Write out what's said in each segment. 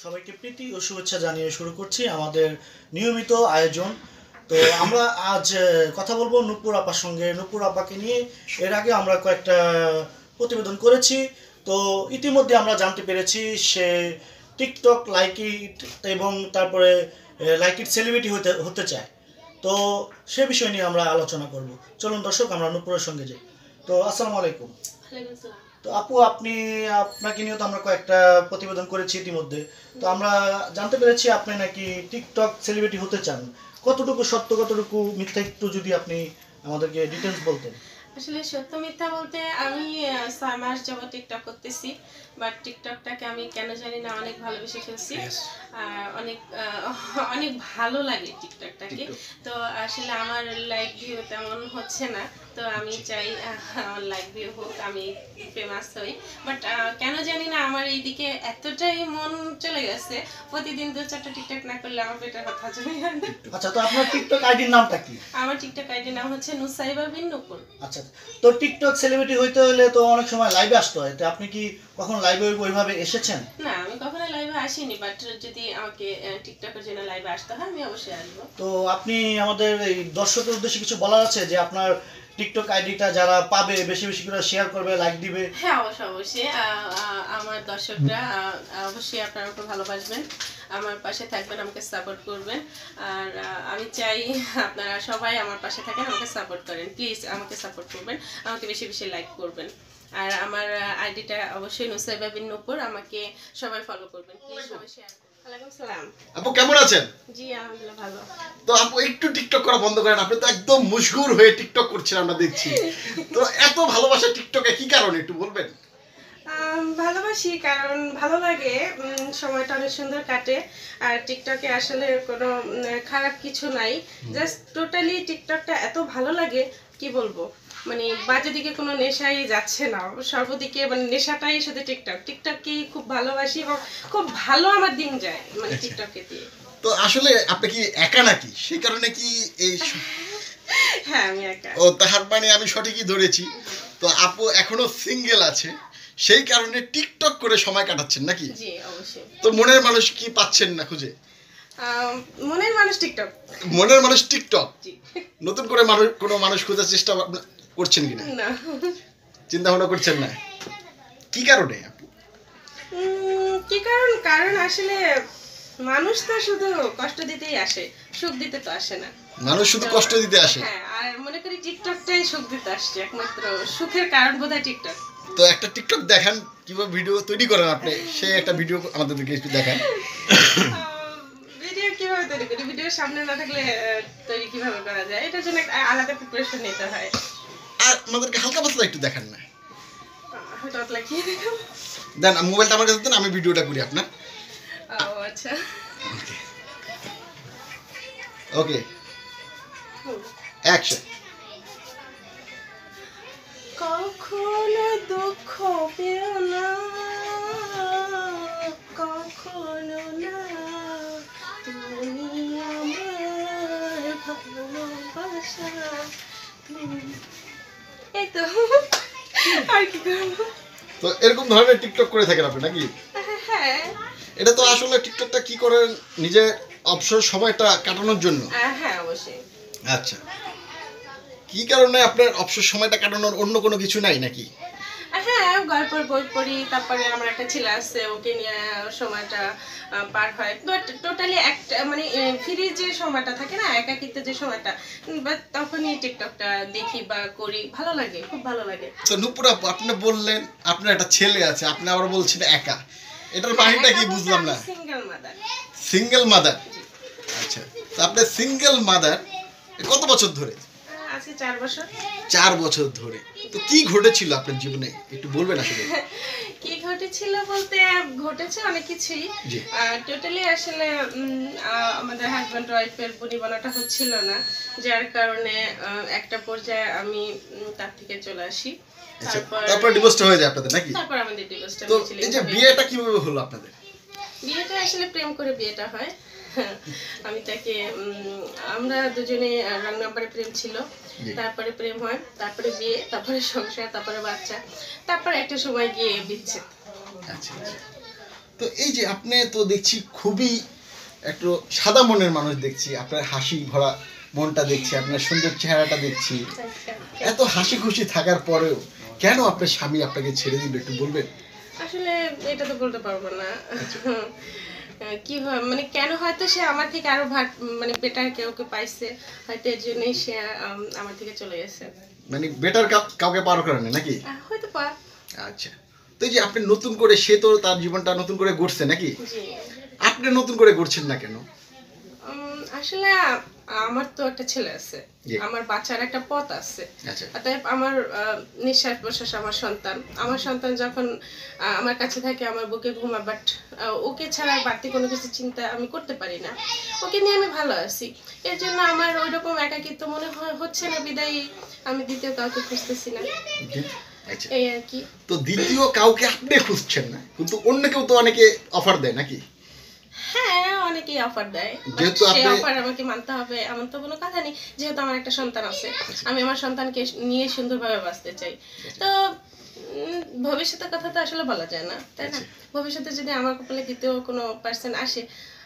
সবাইকে প্রীতি ও শুভেচ্ছা জানিয়ে শুরু করছি আমাদের নিয়মিত আয়োজন। তো আমরা আজ কথা বলবো নূপুর আপার সঙ্গে। নূপুর আপাকে নিয়ে এর আগে আমরা কয়েকটা প্রতিবেদন করেছি। তো ইতিমধ্যে আমরা জানতে পেরেছি সে টিকটক লাইকিট এবং তারপরে লাইকিট সেলিব্রিটি হতে চায়। তো সে বিষয় নিয়ে আমরা আলোচনা করব। চলুন দর্শক, আমরা নূপুরের সঙ্গে যাই। তো আসসালামু আলাইকুম। তো আপু, আপনাকে নিয়ে তো আমরা কয়েকটা প্রতিবেদন করেছি ইতিমধ্যে। তো আমরা জানতে পেরেছি আপনি নাকি টিকটক সেলিব্রিটি হতে চান। কতটুকু সত্য, কতটুকু মিথ্যা, একটু যদি আপনি আমাদেরকে ডিটেইলস বলতেন। আসলে সত্য মিথ্যা বলতে আমি 6 মাস যাবত টিকটক করতেছি, বাট টিকটকটাকে আমি কেন জানি না অনেক ভালোবেসে ফেলছি। অনেক অনেক ভালো লাগে টিকটকটাকে। তো আসলে আমার লাইক ভিউ তেমন হচ্ছে না, তো আমি চাই আমার লাইক ভিউ হোক, আমি ফেমাস হই। বাট কেন জানি না আমার এইদিকে এতটাই মন চলে গেছে, প্রতিদিন 2-4টা টিকটক না করলে আমার পেটের কথা চলে যায়। আচ্ছা, তো আপনার টিকটক আইডির নামটা কি? আমার টিকটক আইডির নাম হচ্ছে নুসাইবা বিন নূপুর। আচ্ছা, তো টিকটক সেলিব্রিটি হইতে হলে তো অনেক সময় লাইভে আসতে হয়। তো আপনি কি কখনো লাইভে ওইভাবে এসেছেন? না, আমি কখনো লাইভে আসিনি, বাট যদি আমাকে টিকটকের জন্য লাইভে আসতে হয় আমি অবশ্যই আসবো। তো আপনি আমাদের এই দর্শকের উদ্দেশ্যে কিছু বলার আছে যে আপনার টিকটক আইডিটা যারা পাবে বেশি বেশি করে শেয়ার করবে, লাইক দিবে? হ্যাঁ, অবশ্যই আমার দর্শকরা অবশ্যই আপনারা খুব ভালোবাসবেন, আমার পাশে থাকবেন, আমাকে সাপোর্ট করবেন। আর আমি চাই আপনারা সবাই আমার পাশে থাকেন, আমাকে সাপোর্ট করেন। প্লিজ আমাকে সাপোর্ট করবেন, আমাকে বেশি বেশি লাইক করবেন। আর আমার আইডিটা অবশ্যই নুসাইবা বিন নূপুর, আমাকে সবাই ফলো করবেন, প্লিজ সবাই শেয়ার করবেন। ওয়ালাইকুম সালাম। আপু কেমন আছেন? জি আলহামদুলিল্লাহ ভালো। তো আপু একটু টিকটক করা বন্ধ করেন, আপনি তো একদম মশগুর হয়ে টিকটক করছেন আমরা দেখছি। তো এত ভালোবাসা টিকটকে কি কারণে একটু বলবেন? ভালোবাসি কারণ ভালো লাগে, সময়টা অনেক সুন্দর কাটে। আর টিকটকে আসলে কোনো খারাপ কিছু নাই, জাস্ট টোটালি টিকটকটা এত ভালো লাগে কি বলবো, মানে বাজে দিকে কোনো নেশাই যাচ্ছে না, সর্বদিকে মানে নেশাটাই শুধু টিকটককেই খুব ভালোবাসি এবং খুব ভালো আমার দিন যায় মানে টিকটকে দিয়ে। তো আসলে আপনি কি একা নাকি, সেই কারণে কি এই হ্যাঁ আমি একা। ও তাহার মানে আমি সঠিকই ধরেছি। তো আপু এখনো সিঙ্গেল আছে, সেই কারণে টিকটক করে সময় কাটাচ্ছেন নাকি? জি অবশ্যই। তো মনের মানুষ কি পাচ্ছেন না খুঁজে? মনের মানুষ টিকটক। মনের মানুষ টিকটক। জি। নতুন করে কোনো মানুষ খোঁজার চেষ্টা করছেন কিনা? না, চিন্তা ভাবনা করছেন না, কি কারণে আপু? কি কারণ আসলে মানুষ তো শুধু কষ্ট দিতেই আসে, সুখ দিতে তো আসে না। মানুষ শুধু কষ্ট দিতে আসে। হ্যাঁ, আর মনে করি টিকটকটাই সুখ দিতে আসছে, একমাত্র সুখের কারণ বোধহয় টিকটক। তো একটা টিকটক দেখান, কিভাবে ভিডিও তৈরি করেন আপনি, সেই একটা ভিডিও আমাদেরকে একটু দেখান। ভিডিও কিভাবে তৈরি করি, ভিডিও সামনে না থাকলে তৈরি কিভাবে করা যায়, এটার জন্য একটা আলাদা প্রিপারেশন নিতে হয়। আর আমাদেরকে হালকা পাতলা একটু দেখান না, হয়তো লাগিয়ে দেখাবো। দেন মোবাইলটা আমার কাছে দেন, আমি ভিডিওটা করি আপনার। ও আচ্ছা, ওকে অ্যাকশন। কখনো দুঃখ পেও না, কখনো না, তুমি আমার ভালোবাসা। এই তো, আর কি করবো। তো এরকম ধরনের টিকটক করে থাকেন আপনি নাকি? হ্যাঁ। এটা তো আসলে টিকটকটা কি করেন নিজের অবসর সময়টা কাটানোর জন্য? হ্যাঁ অবশ্যই। আচ্ছা, কি কারণে আপনার অবসর সময়টা কাটানোর অন্য কোনো কিছু নাই নাকি? হ্যাঁ, গল্পের বই পড়ি, তারপরে আমার একটা ছেলে আছে, ওকে নিয়ে সময়টা পার হয়। বাট টোটালি একটা মানে ফ্রি যে সময়টা থাকে না, একাকিত্ব যে সময়টা, বাট তখনই টিকটকটা দেখি বা করি, ভালো লাগে, খুব ভালো লাগে। তো নূপুর আপু, আপনি বললেন আপনার একটা ছেলে আছে, আপনি আবার বলছেন একা, এটার বাহিনীটা কি বুঝলাম না। Single mother. Single mother? আচ্ছা, তো আপনি সিঙ্গেল মাদার কত বছর ধরে? আজকে 4 বছর। 4 বছর ধরে। তো কি ঘটেছিল আপনার জীবনে একটু বলবেন আসলে? কি ঘটেছিল বলতে ঘটেছে অনেক কিছুই। টোটালি আসলে আমাদের হাজব্যান্ড ওয়াইফের পরিবারটা হচ্ছিল না, যার কারণে একটা পর্যায়ে আমি তার থেকে চলে আসি। তারপর ডিভোর্সটা হয়ে যায় আপনাদের নাকি? তারপর আমাদের ডিভোর্সটা তো হয়েছিল। এই যে বিয়েটা কিভাবে হলো আপনাদের? বিয়েটা আসলে প্রেম করে বিয়েটা হয়। আমি তাকে আমরা দুজনে রং নাম্বারে প্রেম ছিল, তারপরে প্রেম হয়, তারপরে বিয়ে, তারপরে সংসার, তারপরে বাচ্চা, তারপরে একটা সময় গিয়ে বিচ্ছেদ। আচ্ছা, তো এই যে আপনি তো দেখছি খুবই একটু সাদা মনের মানুষ দেখছি, আপনার হাসি ভরা মনটা দেখছি, আপনার সুন্দর চেহারাটা দেখছি। এত হাসি খুশি থাকার পরেও কেন আপনার স্বামী আপনাকে ছেড়ে দিল একটু বলবেন? আসলে এটা তো বলতে পারবো না। কি হয় মানে কেন, হয়তো সে আমার থেকে আরো মানে বেটার কেউ পাইছে, হয়তো এর জন্যই সে আমার থেকে চলে গেছে। মানে বেটার কাউকে পারো কারণে নাকি? হয়তো পা। আচ্ছা, তো এই যে আপনি নতুন করে, সে তো তার জীবনটা নতুন করে গড়ছে নাকি, জি। আপনি নতুন করে গড়ছেন না কেন? আসলে আমার তো একটা ছেলে আছে, আমার বাচ্চার একটা পথ আছে। অতএব আমার নিঃশ্বাস প্রশ্বাস আমার সন্তান যখন আমার কাছে থাকে, আমার বুকে ঘুমা, বাট ওকে ছাড়া বাড়তি কোনো কিছু চিন্তা আমি করতে পারি না। ওকে নিয়ে আমি ভালো আছি, এর জন্য আমার ওইরকম একাকিত্ব মনে হচ্ছে না, বিদায় আমি দ্বিতীয় কাউকে খুঁজতেছি না। এই আর কি। তো দ্বিতীয় কাউকে আপনি খুঁজছেন না, কিন্তু অন্য কেউ তো অনেকে অফার দেয় নাকি? হ্যাঁ, অনেকেই অফার দেয়, যেহেতু সেই অফার আমাকে মানতে হবে এমন তো কোনো কথা নেই। যেহেতু আমার একটা সন্তান আছে, আমি আমার সন্তানকে নিয়ে সুন্দরভাবে বাঁচতে চাই। তো ভবিষ্যতের কথা তো আসলে বলা যায় না, তাই না? ভবিষ্যতে যদি আমার কপালে দ্বিতীয় কোনো পার্সন আসে,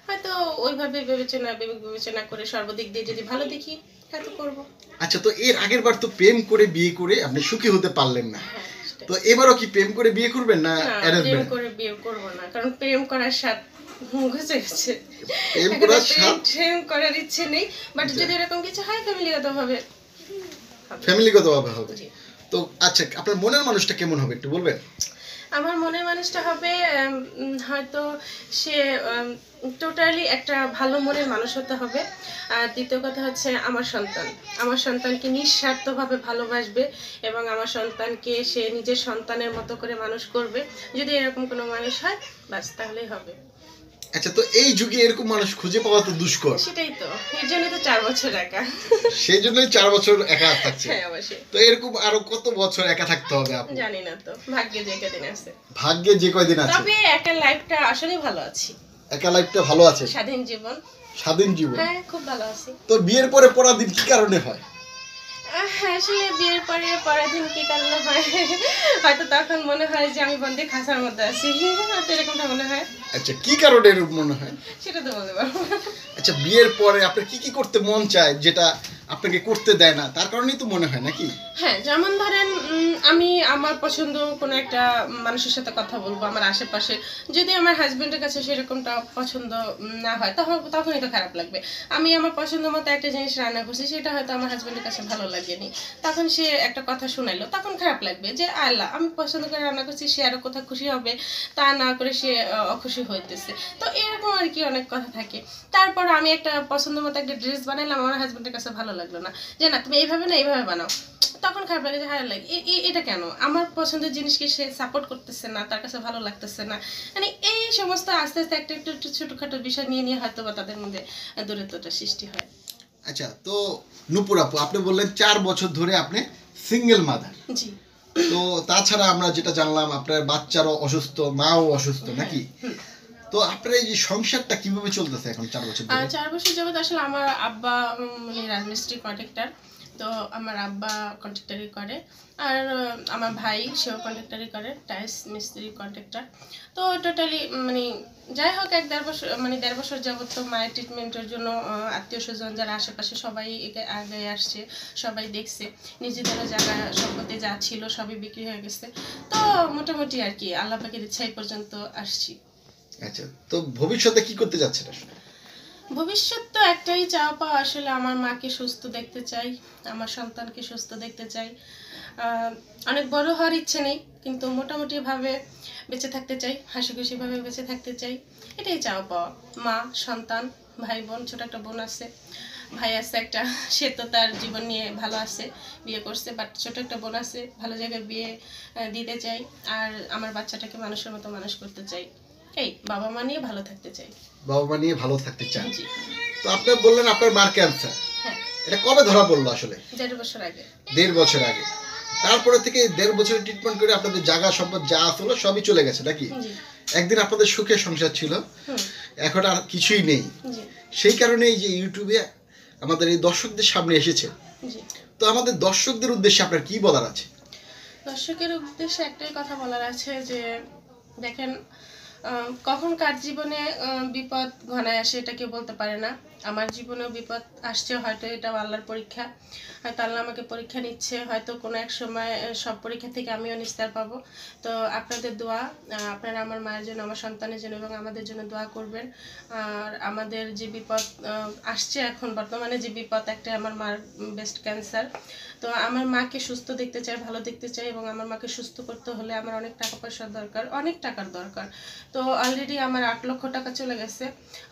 হয়তো ওইভাবে বিবেচনা করে সর্বদিক দিয়ে যদি ভালো দেখি, হয়তো করবো। আচ্ছা, তো এর আগের বার তো প্রেম করে বিয়ে করে আপনি সুখী হতে পারলেন না, তো এবারও কি প্রেম করে বিয়ে করবেন না প্রেম করে বিয়ে করবো না, কারণ প্রেম করার স্বাদ ঘুচে গেছে। প্রেম করার ইচ্ছে নেই, বাট যদি এরকম কিছু হয় ফ্যামিলিগতভাবে হবে। তো আচ্ছা, আপনার মনের মানুষটা কেমন হবে একটু বলবেন? আমার মনের মানুষটা হবে হয়তো সে টোটালি একটা ভালো মনের মানুষ হতে হবে। আর দ্বিতীয় কথা হচ্ছে আমার সন্তানকে নিঃস্বার্থভাবে ভালোবাসবে এবং আমার সন্তানকে সে নিজের সন্তানের মতো করে মানুষ করবে। যদি এরকম কোনো মানুষ হয়, বাস তাহলেই হবে। আচ্ছা, তো এই যুগে এরকম মানুষ খুঁজে পাওয়া তো দুষ্কর। সেটাই তো, এর জন্য তো 4 বছর একা। সেই জন্যই 4 বছর একা থাকছে। হ্যাঁ, অবশ্যই। তো এরকম আরো কত বছর একা থাকতে হবে আপু? জানি না তো, ভাগ্যে যে কয়দিন আছে। ভাগ্যে যে কয়দিন আছে। তবে একা লাইফটা আসলে ভালো আছি। একা লাইফটা ভালো আছে। স্বাধীন জীবন। স্বাধীন জীবন। হ্যাঁ, খুব ভালো আছি। তো বিয়ের পরে পরাধীন কি কারণে হয়? আসলে বিয়ের পরে পরাধীন কি কারণে হয়, হয়তো তখন মনে হয় যে আমি বন্দি খাঁচার মধ্যে আছি, এরকমটা মনে হয়। আচ্ছা, কি কারণে এরকম মনে হয় সেটা তো বলতে পারবো। আচ্ছা, বিয়ের পরে আপনার কি কি করতে মন চায় যেটা আপনাকে করতে দেয় না, তার কারণেই তো মনে হয় নাকি? হ্যাঁ, যেমন ধরেন আমি আমার পছন্দ কোনো একটা মানুষের সাথে কথা বলবো আমার আশেপাশে, যদি আমার হাজবেন্ডের কাছে সেরকমটা পছন্দ না হয়, তখনই তো খারাপ লাগবে। আমি আমার পছন্দ মতো একটা জিনিস রান্না করছি, সেটা হয়তো আমার হাজবেন্ডের কাছে ভালো লাগেনি, তখন সে একটা কথা শোনাইলো, তখন খারাপ লাগবে যে আল্লাহ, আমি পছন্দ করে রান্না করছি, সে আরো কোথাও খুশি হবে, তা না করে সে অখুশি হইতেছে। তো এরকম আর কি অনেক কথা থাকে। তারপর আমি একটা পছন্দ মতো একটা ড্রেস বানাইলাম, আমার হাজবেন্ডের কাছে ভালো লাগলো না, যে না তুমি এইভাবে না এইভাবে বানাও, তখন খারাপ লাগে যে হায় লাগে এটা কেন, আমার পছন্দের জিনিসকে সে সাপোর্ট করতেছে না, তার কাছে ভালো লাগতেছে না। মানে এই সমস্ত আস্তে আস্তে একটা একটু ছোটখাটো বিষয় নিয়ে হয়তো বা তাদের মধ্যে দূরত্বটা সৃষ্টি হয়। আচ্ছা, তো নূপুর আপু, আপনি বললেন 4 বছর ধরে আপনি সিঙ্গেল মাদার। জি। তো তাছাড়া আমরা যেটা জানলাম আপনার বাচ্চারও অসুস্থ, মাও অসুস্থ নাকি? তো আপনার এই যে সংসারটা কিভাবে চলতেছে এখন 4 বছর ধরে? 4 বছর যাবত আসলে আমার আব্বা মানে রাজমিস্ত্রি কন্ট্রাক্টর, তো আমার আব্বা কন্ট্রাক্টরি করে, আর আমার ভাই সেও কন্ট্রাক্টরি করে, টাইলস মিস্ত্রি কন্ট্রাক্টর। তো টোটালি মানে যাই হোক 1.5 বছর যাবত তো মায়ের ট্রিটমেন্টের জন্য আত্মীয় স্বজন যারা আশেপাশে সবাই আগে আসছে, সবাই দেখছে, নিজেদেরও জায়গা সম্পত্তি যা ছিল সবই বিক্রি হয়ে গেছে। তো মোটামুটি আর কি আল্লাহ পাকের ইচ্ছা এই পর্যন্ত আসছি। আচ্ছা, তো ভবিষ্যতে কি করতে যাচ্ছেন আসলে? ভবিষ্যৎ তো একটাই চাওয়া পাওয়া, আসলে আমার মাকে সুস্থ দেখতে চাই, আমার সন্তানকে সুস্থ দেখতে চাই। অনেক বড় হওয়ার ইচ্ছে নেই, কিন্তু মোটামুটি ভাবে বেঁচে থাকতে চাই, হাসি খুশি ভাবে বেঁচে থাকতে চাই, এটাই চাওয়া পাওয়া। মা, সন্তান, ভাই বোন, ছোট একটা বোন আছে, ভাই আছে একটা, সে তো তার জীবন নিয়ে ভালো আছে, বিয়ে করছে, বাট ছোট একটা বোন আছে, ভালো জায়গায় বিয়ে দিতে চাই। আর আমার বাচ্চাটাকে মানুষের মতো মানুষ করতে চাই, এই বাবা মা নিয়ে ভালো থাকতে চাই। বাবা মা নিয়ে ভালো থাকতে চান। জি। তো আপনি বললেন আপনার মার ক্যান্সার, হ্যাঁ। এটা কবে ধরা পড়লো আসলে? 1.5 বছর আগে। 1.5 বছর আগে। তারপরে থেকে 1.5 বছরের ট্রিটমেন্ট করে আপনাদের জায়গা সম্পদ যা আসলো সবই চলে গেছে নাকি? একদিন আপনাদের সুখের সংসার ছিল, এখন আর কিছুই নেই। সেই কারণে এই যে ইউটিউবে আমাদের এই দর্শকদের সামনে এসেছে, তো আমাদের দর্শকদের উদ্দেশ্যে আপনার কি বলার আছে? দর্শকের উদ্দেশ্যে একটাই কথা বলার আছে যে দেখেন, কখন কার জীবনে বিপদ ঘনায় আসে এটা কেউ বলতে পারে না। আমার জীবনেও বিপদ আসছে, হয়তো এটা আল্লাহর পরীক্ষা, হয়তো আল্লাহ আমাকে পরীক্ষা নিচ্ছে, হয়তো কোনো এক সময় সব পরীক্ষা থেকে আমিও নিস্তার পাবো। তো আপনাদের দোয়া, আপনারা আমার মায়ের জন্য, আমার সন্তানের জন্য এবং আমাদের জন্য দোয়া করবেন। আর আমাদের যে বিপদ আসছে এখন বর্তমানে, যে বিপদ একটা আমার মার ব্রেস্ট ক্যান্সার, তো আমার মাকে সুস্থ দেখতে চাই, ভালো দেখতে চাই, এবং আমার মাকে সুস্থ করতে হলে আমার অনেক টাকা পয়সার দরকার, অনেক টাকার দরকার। তো অলরেডি আমার 8 লক্ষ টাকা চলে গেছে,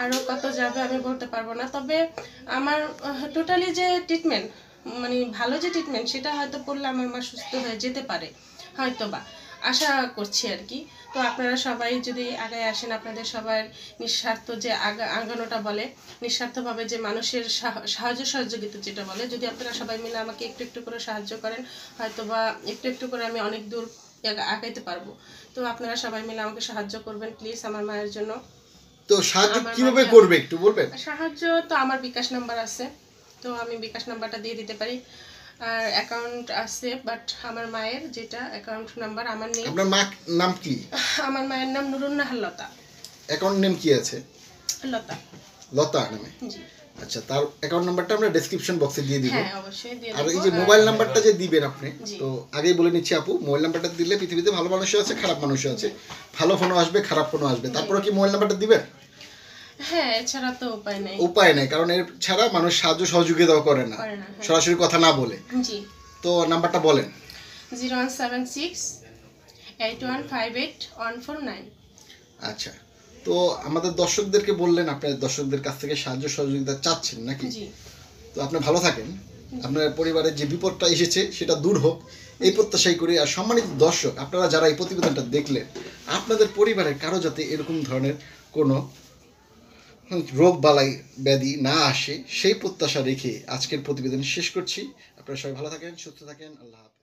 আরও কত যাবে আমি বলতে পারবো না। তবে আমার টোটালি যে ট্রিটমেন্ট, মানে ভালো যে ট্রিটমেন্ট, সেটা হয়তো করলে আমার মা সুস্থ হয়ে যেতে পারে, হয়তো বা আশা করছি আর কি। তো আপনারা সবাই যদি আগায় আসেন, আপনাদের সবার নিঃস্বার্থ যে আগানোটা বলে, নিঃস্বার্থভাবে যে মানুষের সাহায্য সহযোগিতা যেটা বলে, যদি আপনারা সবাই মিলে আমাকে একটু একটু করে সাহায্য করেন, হয়তো বা একটু একটু করে আমি অনেক দূর আগাইতে পারবো। তো আপনারা সবাই মিলে আমাকে সাহায্য করবেন প্লিজ আমার মায়ের জন্য। তো সাহায্য কিভাবে করবে একটু বলবেন? সাহায্য তো আমার বিকাশ নাম্বার আছে, তো আমি বিকাশ নাম্বারটা দিয়ে দিতে পারি। আর অ্যাকাউন্ট আছে, বাট আমার মায়ের যেটা অ্যাকাউন্ট নাম্বার আমার নেই। আপনার মা নাম কি? আমার মায়ের নাম নুরুন্নাহার লতা। অ্যাকাউন্ট নেম কি আছে? লতা। লতা নামে? জি। আচ্ছা, তার অ্যাকাউন্ট নাম্বারটা আমরা ডেসক্রিপশন বক্সে দিয়ে দিব। হ্যাঁ অবশ্যই দিয়ে দেব। আর এই যে মোবাইল নাম্বারটা যে দিবেন আপনি, জি। তো আগেই বলে নিচ্ছি আপু, মোবাইল নাম্বারটা দিলে পৃথিবীতে ভালো মানুষও আছে, খারাপ মানুষও আছে। ভালো ফোনও আসবে, খারাপ ফোনও আসবে। তারপরে কি মোবাইল নাম্বারটা দিবেন? হ্যাঁ, এছাড়া তো উপায় নাই। উপায় নাই, কারণ এর ছাড়া মানুষ সাহায্য সহযোগিতাও করে না, করে না, হ্যাঁ। সরাসরি কথা না বলে। জি। তো নাম্বারটা বলেন। 0176 8158 149। আচ্ছা, তো আমাদের দর্শকদেরকে বললেন, আপনার দর্শকদের কাছ থেকে সাহায্য সহযোগিতা চাচ্ছেন নাকি? জি। তো আপনি ভালো থাকেন, আপনার পরিবারের যে বিপদটা এসেছে সেটা দূর হোক, এই প্রত্যাশাই করি। আর সম্মানিত দর্শক, আপনারা যারা এই প্রতিবেদনটা দেখলেন, আপনাদের পরিবারের কারো যাতে এরকম ধরনের কোনো রোগ বালাই ব্যাধি না আসে, সেই প্রত্যাশা রেখে আজকের প্রতিবেদন শেষ করছি। আপনারা সবাই ভালো থাকেন, সুস্থ থাকেন, আল্লাহ হাফেজ।